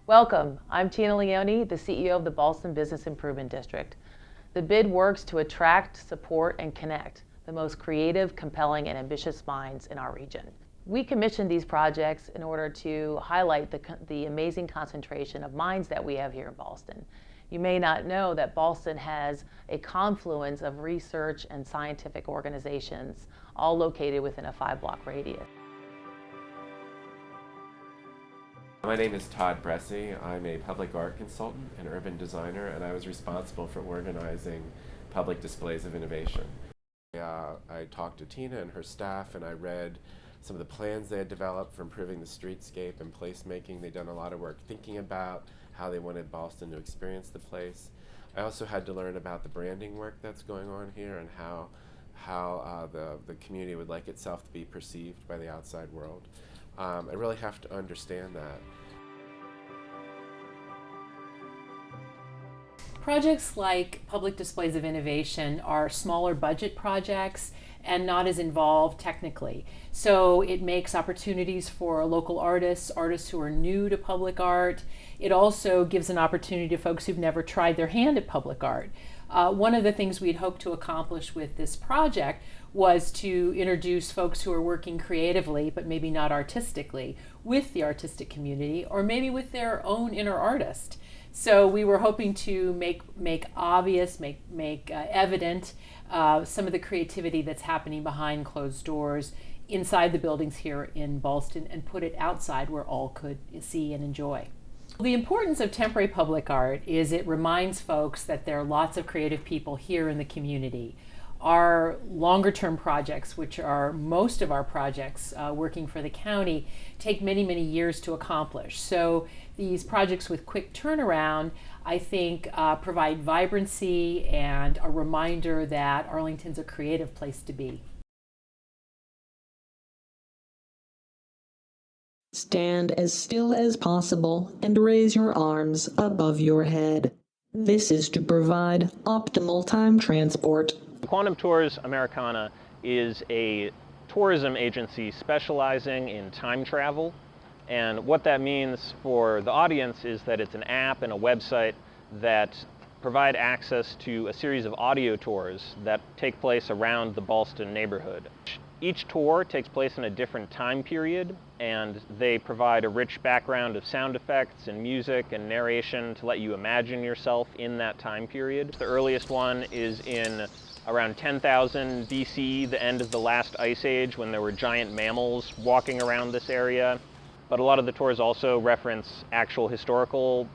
Welcome, I'm Tina Leone, the CEO of the Ballston Business Improvement District. The Bbid works to attract, support, and connect the most creative, compelling, and ambitious minds in our region. We commissioned these projects in order to highlight the amazing concentration of minds that we have here in Ballston. You may not know that Ballston has a confluence of research and scientific organizations, all located within a 5-block radius. My name is Todd Bressi. I'm a public art consultant and urban designer, and I was responsible for organizing public displays of innovation. I talked to Tina and her staff, and I read some of the plans they had developed for improving the streetscape and placemaking. They'd done a lot of work thinking about how they wanted Ballston to experience the place. I also had to learn about the branding work that's going on here and how the community would like itself to be perceived by the outside world. I really have to understand that. Projects like public displays of innovation are smaller budget projects and not as involved technically. So it makes opportunities for local artists who are new to public art. It also gives an opportunity to folks who've never tried their hand at public art. One of the things we'd hoped to accomplish with this project was to introduce folks who are working creatively, but maybe not artistically, with the artistic community, or maybe with their own inner artist. So we were hoping to make obvious, make evident some of the creativity that's happening behind closed doors inside the buildings here in Ballston and put it outside where all could see and enjoy. The importance of temporary public art is it reminds folks that there are lots of creative people here in the community. Our longer term projects, which are most of our projects working for the county, take many, many years to accomplish. So these projects with quick turnaround, I think, provide vibrancy and a reminder that Arlington's a creative place to be. Stand as still as possible and raise your arms above your head. This is to provide optimal time transport. Quantum Tours Americana is a tourism agency specializing in time travel, and what that means for the audience is that it's an app and a website that provide access to a series of audio tours that take place around the Ballston neighborhood. Each tour takes place in a different time period, and they provide a rich background of sound effects and music and narration to let you imagine yourself in that time period. The earliest one is in around 10,000 BC, the end of the last ice age, when there were giant mammals walking around this area. But a lot of the tours also reference actual historical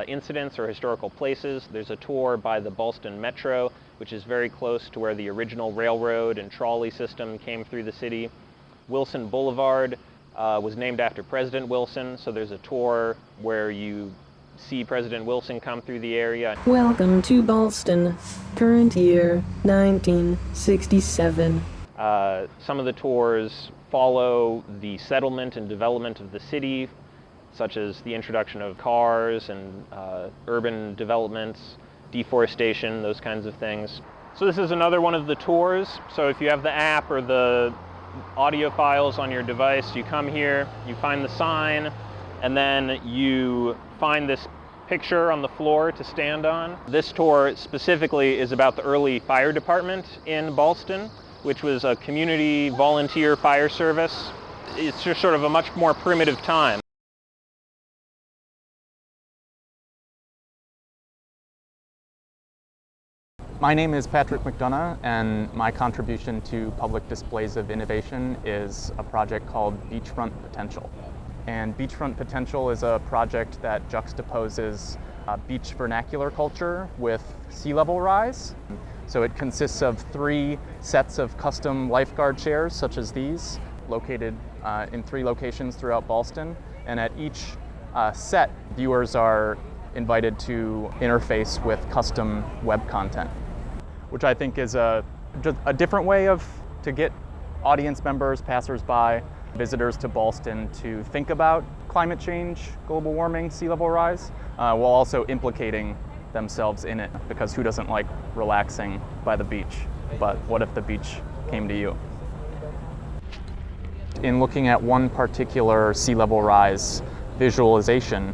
incidents or historical places. There's a tour by the Ballston Metro, which is very close to where the original railroad and trolley system came through the city. Wilson Boulevard was named after President Wilson, so there's a tour where you see President Wilson come through the area. Welcome to Ballston, current year 1967. Some of the tours follow the settlement and development of the city, such as the introduction of cars and urban developments, deforestation, those kinds of things. So this is another one of the tours. So if you have the app or the audio files on your device, you come here, you find the sign, and then you find this picture on the floor to stand on. This tour specifically is about the early fire department in Ballston, which was a community volunteer fire service. It's just sort of a much more primitive time. My name is Patrick McDonough, and my contribution to public displays of innovation is a project called Beachfront Potential. And Beachfront Potential is a project that juxtaposes beach vernacular culture with sea level rise. So it consists of 3 sets of custom lifeguard chairs, such as these, located in 3 locations throughout Ballston. And at each set, viewers are invited to interface with custom web content, which I think is a different way to get audience members, passersby, visitors to Ballston to think about climate change, global warming, sea level rise, while also implicating themselves in it, because who doesn't like relaxing by the beach? But what if the beach came to you? In looking at one particular sea level rise visualization,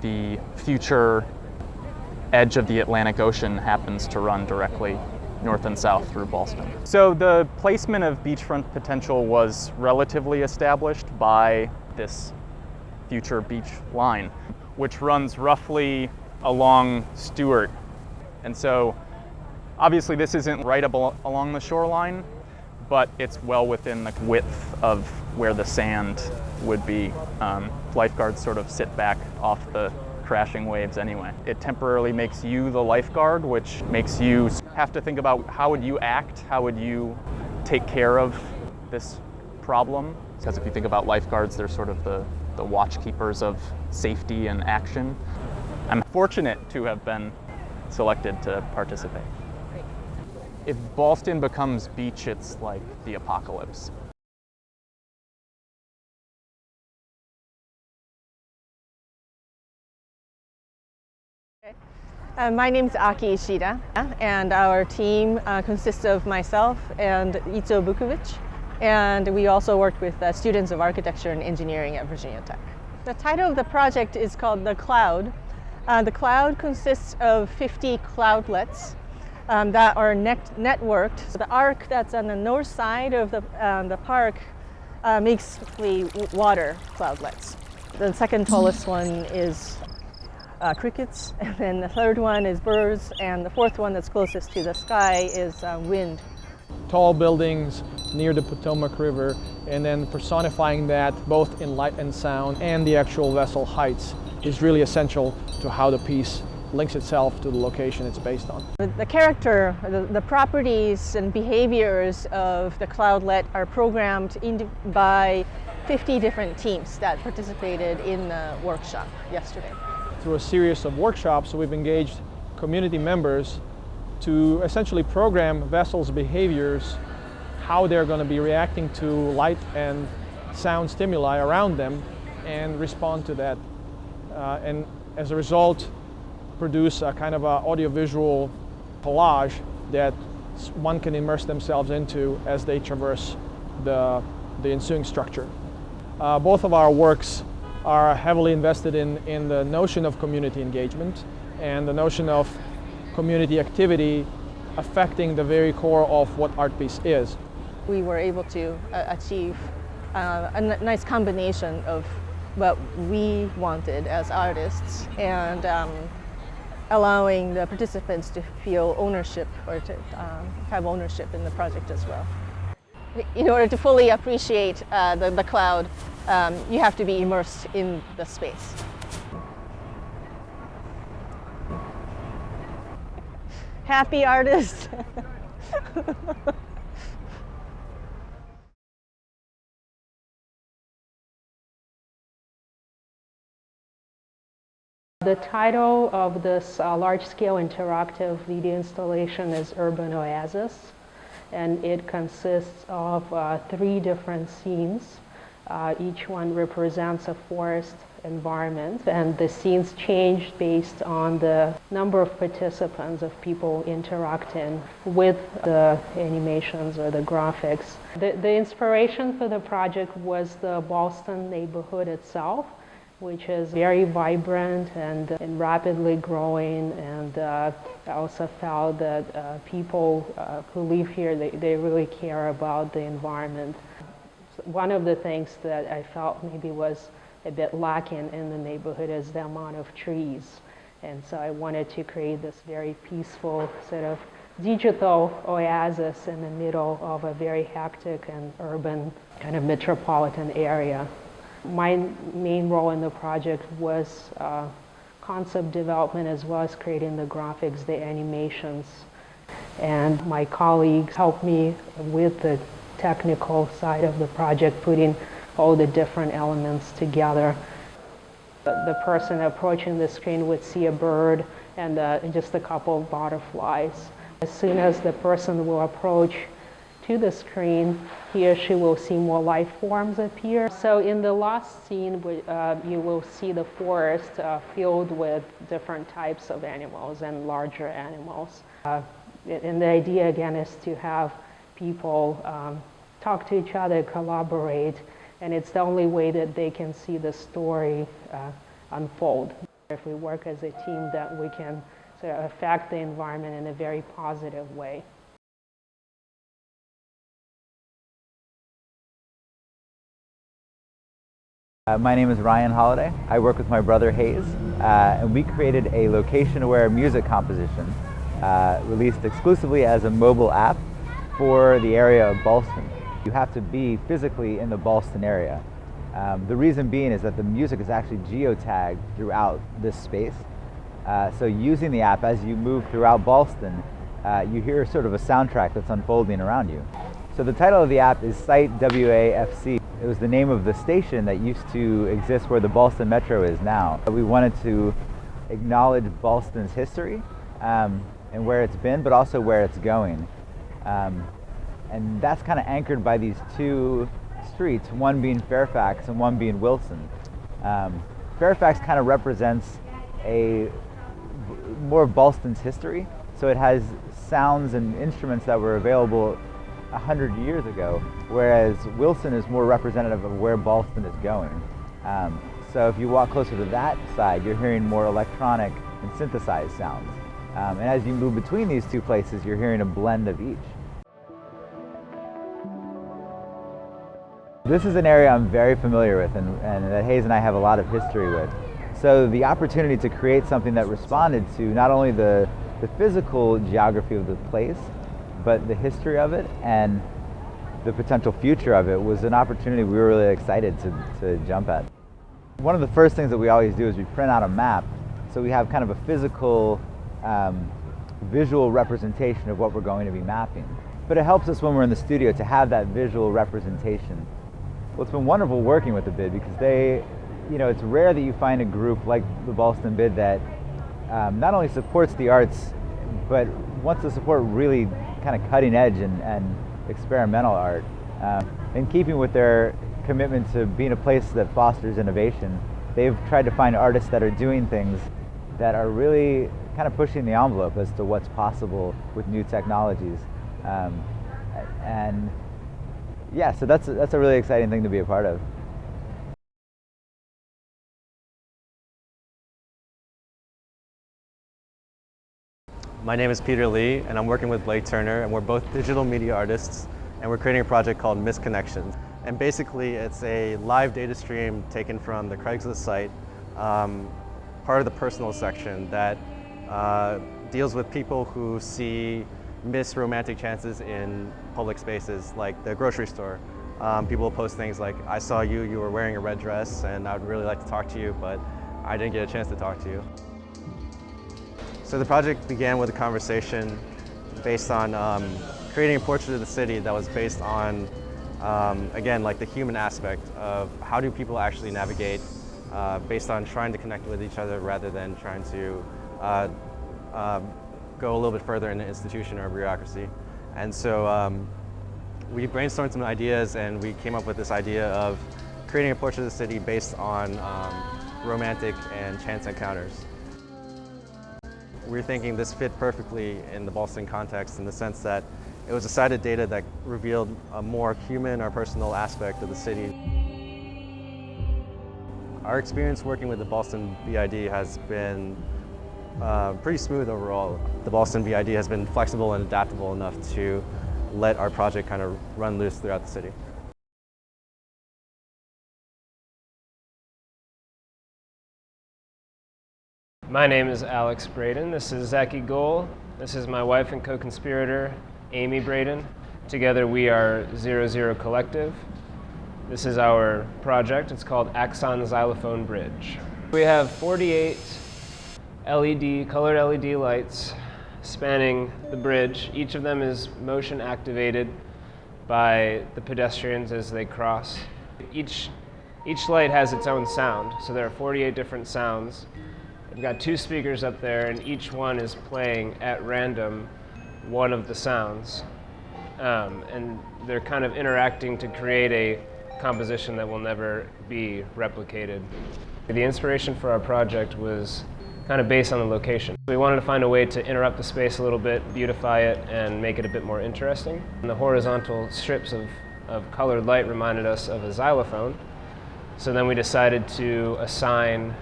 the future edge of the Atlantic Ocean happens to run directly north and south through Ballston. So the placement of beachfront potential was relatively established by this future beach line, which runs roughly along Stewart. And so obviously this isn't right along the shoreline, but it's well within the width of where the sand would be. Lifeguards sort of sit back off the crashing waves anyway. It temporarily makes you the lifeguard, which makes you have to think about how would you act, how would you take care of this problem. Because if you think about lifeguards, they're sort of the watch keepers of safety and action. I'm fortunate to have been selected to participate. If Ballston becomes beach, it's like the apocalypse. My name is Aki Ishida, and our team consists of myself and Itzo Bukovic, and we also worked with students of architecture and engineering at Virginia Tech. The title of the project is called The Cloud. The cloud consists of 50 cloudlets that are networked. So the arc that's on the north side of the park makes water cloudlets. The second tallest one is crickets, and then the third one is birds, and the fourth one that's closest to the sky is wind. Tall buildings near the Potomac River, and then personifying that both in light and sound and the actual vessel heights is really essential to how the piece links itself to the location it's based on. The character, the properties and behaviors of the cloudlet are programmed by 50 different teams that participated in the workshop yesterday. Through a series of workshops, we've engaged community members to essentially program vessels' behaviors, how they're going to be reacting to light and sound stimuli around them, and respond to that. And as a result, produce a kind of a audiovisual collage that one can immerse themselves into as they traverse the ensuing structure. Both of our works are heavily invested in the notion of community engagement and the notion of community activity affecting the very core of what art piece is. We were able to achieve a nice combination of what we wanted as artists and allowing the participants to feel ownership or to have ownership in the project as well. In order to fully appreciate the cloud, you have to be immersed in the space. Happy artists! The title of this large-scale interactive video installation is Urban Oasis, and it consists of 3 different scenes. Each one represents a forest environment, and the scenes change based on the number of participants, of people interacting with the animations or the graphics. The inspiration for the project was the Ballston neighborhood itself, which is very vibrant and rapidly growing, and I also felt that people who live here, they really care about the environment. One of the things that I felt maybe was a bit lacking in the neighborhood is the amount of trees, and so I wanted to create this very peaceful sort of digital oasis in the middle of a very hectic and urban kind of metropolitan area. My main role in the project was concept development as well as creating the graphics, the animations. And my colleagues helped me with the technical side of the project, putting all the different elements together. The person approaching the screen would see a bird and just a couple of butterflies. As soon as the person will approach to the screen, he or she will see more life forms appear. So in the last scene, you will see the forest filled with different types of animals and larger animals. And the idea again is to have people talk to each other, collaborate, and it's the only way that they can see the story unfold. If we work as a team, that we can sort of affect the environment in a very positive way. My name is Ryan Holiday. I work with my brother Hayes, and we created a location-aware music composition released exclusively as a mobile app for the area of Ballston. You have to be physically in the Ballston area. The reason being is that the music is actually geotagged throughout this space. So using the app as you move throughout Ballston, you hear sort of a soundtrack that's unfolding around you. So the title of the app is Site WAFC. It was the name of the station that used to exist where the Ballston Metro is now. We wanted to acknowledge Ballston's history and where it's been, but also where it's going. And that's kind of anchored by these two streets, one being Fairfax and one being Wilson. Fairfax kind of represents more of Ballston's history, so it has sounds and instruments that were available 100 years ago, whereas Wilson is more representative of where Ballston is going. So if you walk closer to that side, you're hearing more electronic and synthesized sounds. And as you move between these two places, you're hearing a blend of each. This is an area I'm very familiar with and that Hayes and I have a lot of history with. So the opportunity to create something that responded to not only the physical geography of the place, but the history of it and the potential future of it was an opportunity we were really excited to jump at. One of the first things that we always do is we print out a map, so we have kind of a physical, visual representation of what we're going to be mapping. But it helps us when we're in the studio to have that visual representation. Well, it's been wonderful working with the Bbid because it's rare that you find a group like the Ballston Bbid that not only supports the arts, but wants to support really kind of cutting edge and experimental art. In keeping with their commitment to being a place that fosters innovation, they've tried to find artists that are doing things that are really kind of pushing the envelope as to what's possible with new technologies. And yeah, so that's a really exciting thing to be a part of. My name is Peter Lee, and I'm working with Blake Turner, and we're both digital media artists, and we're creating a project called Misconnections. And basically, it's a live data stream taken from the Craigslist site, part of the personal section that deals with people who see missed romantic chances in public spaces, like the grocery store. People post things like, I saw you were wearing a red dress, and I would really like to talk to you, but I didn't get a chance to talk to you. So the project began with a conversation based on creating a portrait of the city that was based on, again, like the human aspect of how do people actually navigate based on trying to connect with each other rather than trying to go a little bit further in an institution or a bureaucracy. And so we brainstormed some ideas and we came up with this idea of creating a portrait of the city based on romantic and chance encounters. We're thinking this fit perfectly in the Ballston context in the sense that it was a site of data that revealed a more human or personal aspect of the city. Our experience working with the Ballston BID has been pretty smooth overall. The Ballston BID has been flexible and adaptable enough to let our project kind of run loose throughout the city. My name is Alex Braden. This is Zaki Goal. This is my wife and co-conspirator, Amy Braden. Together we are 00 Collective. This is our project. It's called Axon Xylophone Bridge. We have 48 colored LED lights spanning the bridge. Each of them is motion activated by the pedestrians as they cross. Each light has its own sound, so there are 48 different sounds. We've got 2 speakers up there, and each one is playing at random one of the sounds. And they're kind of interacting to create a composition that will never be replicated. The inspiration for our project was kind of based on the location. We wanted to find a way to interrupt the space a little bit, beautify it, and make it a bit more interesting. And the horizontal strips of colored light reminded us of a xylophone. So then we decided to assign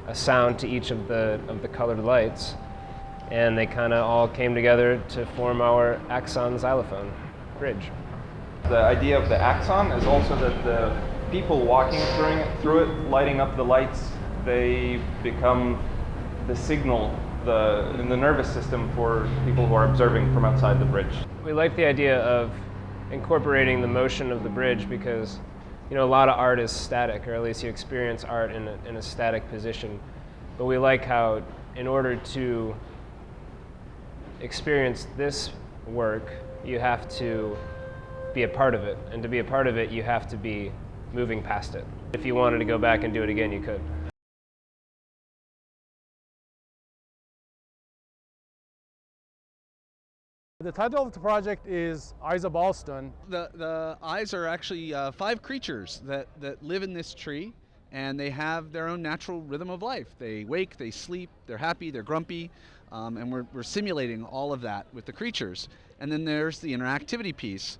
a sound to each of the colored lights, and they kind of all came together to form our axon xylophone bridge. The idea of the axon is also that the people walking through it, lighting up the lights, they become the signal in the nervous system for people who are observing from outside the bridge. We like the idea of incorporating the motion of the bridge because, you know, a lot of art is static, or at least you experience art in a static position. But we like how, in order to experience this work, you have to be a part of it. And to be a part of it, you have to be moving past it. If you wanted to go back and do it again, you could. The title of the project is Eyes of Ballston. The eyes are actually 5 creatures that live in this tree, and they have their own natural rhythm of life. They wake, they sleep, they're happy, they're grumpy, and we're simulating all of that with the creatures. And then there's the interactivity piece.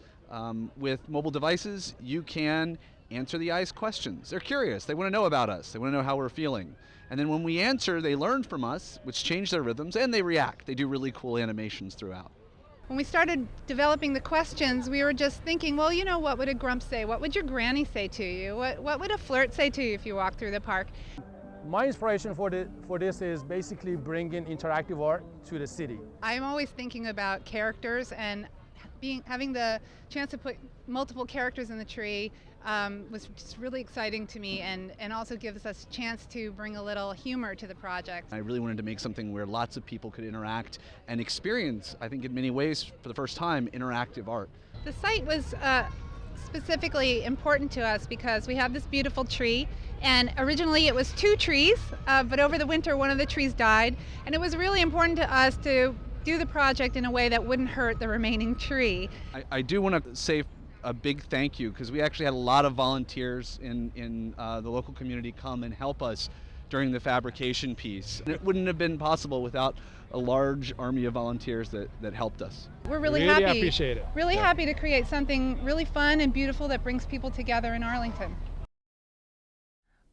With mobile devices, you can answer the eyes questions. They're curious, they want to know about us, they want to know how we're feeling. And then when we answer, they learn from us, which change their rhythms, and they react. They do really cool animations throughout. When we started developing the questions, we were just thinking, well, you know, what would a grump say? What would your granny say to you? What would a flirt say to you if you walked through the park? My inspiration for this is basically bringing interactive art to the city. I'm always thinking about characters, and having the chance to put multiple characters in the tree was just really exciting to me, and also gives us a chance to bring a little humor to the project. I really wanted to make something where lots of people could interact and experience, I think in many ways for the first time, interactive art. The site was specifically important to us because we have this beautiful tree, and originally it was 2 trees, but over the winter one of the trees died, and it was really important to us to do the project in a way that wouldn't hurt the remaining tree. I do want to say a big thank you, because we actually had a lot of volunteers in the local community come and help us during the fabrication piece. And it wouldn't have been possible without a large army of volunteers that helped us. We're really happy. Appreciate it. Really happy to create something really fun and beautiful that brings people together in Arlington.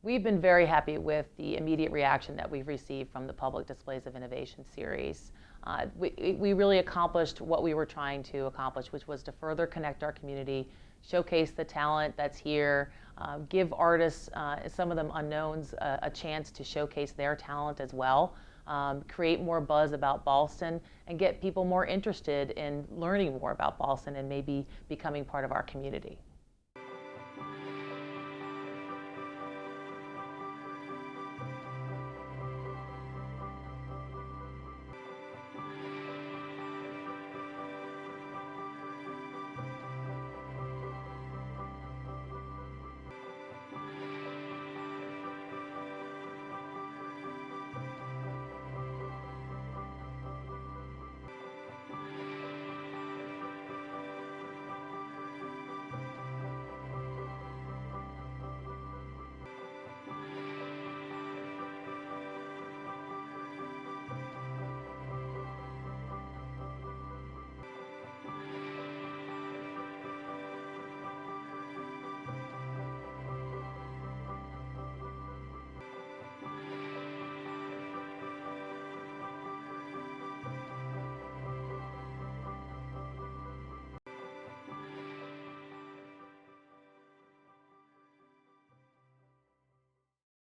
We've been very happy with the immediate reaction that we've received from the Public Displays of Innovation series. We really accomplished what we were trying to accomplish, which was to further connect our community, showcase the talent that's here, give artists, some of them unknowns, a chance to showcase their talent as well, create more buzz about Ballston, and get people more interested in learning more about Ballston and maybe becoming part of our community.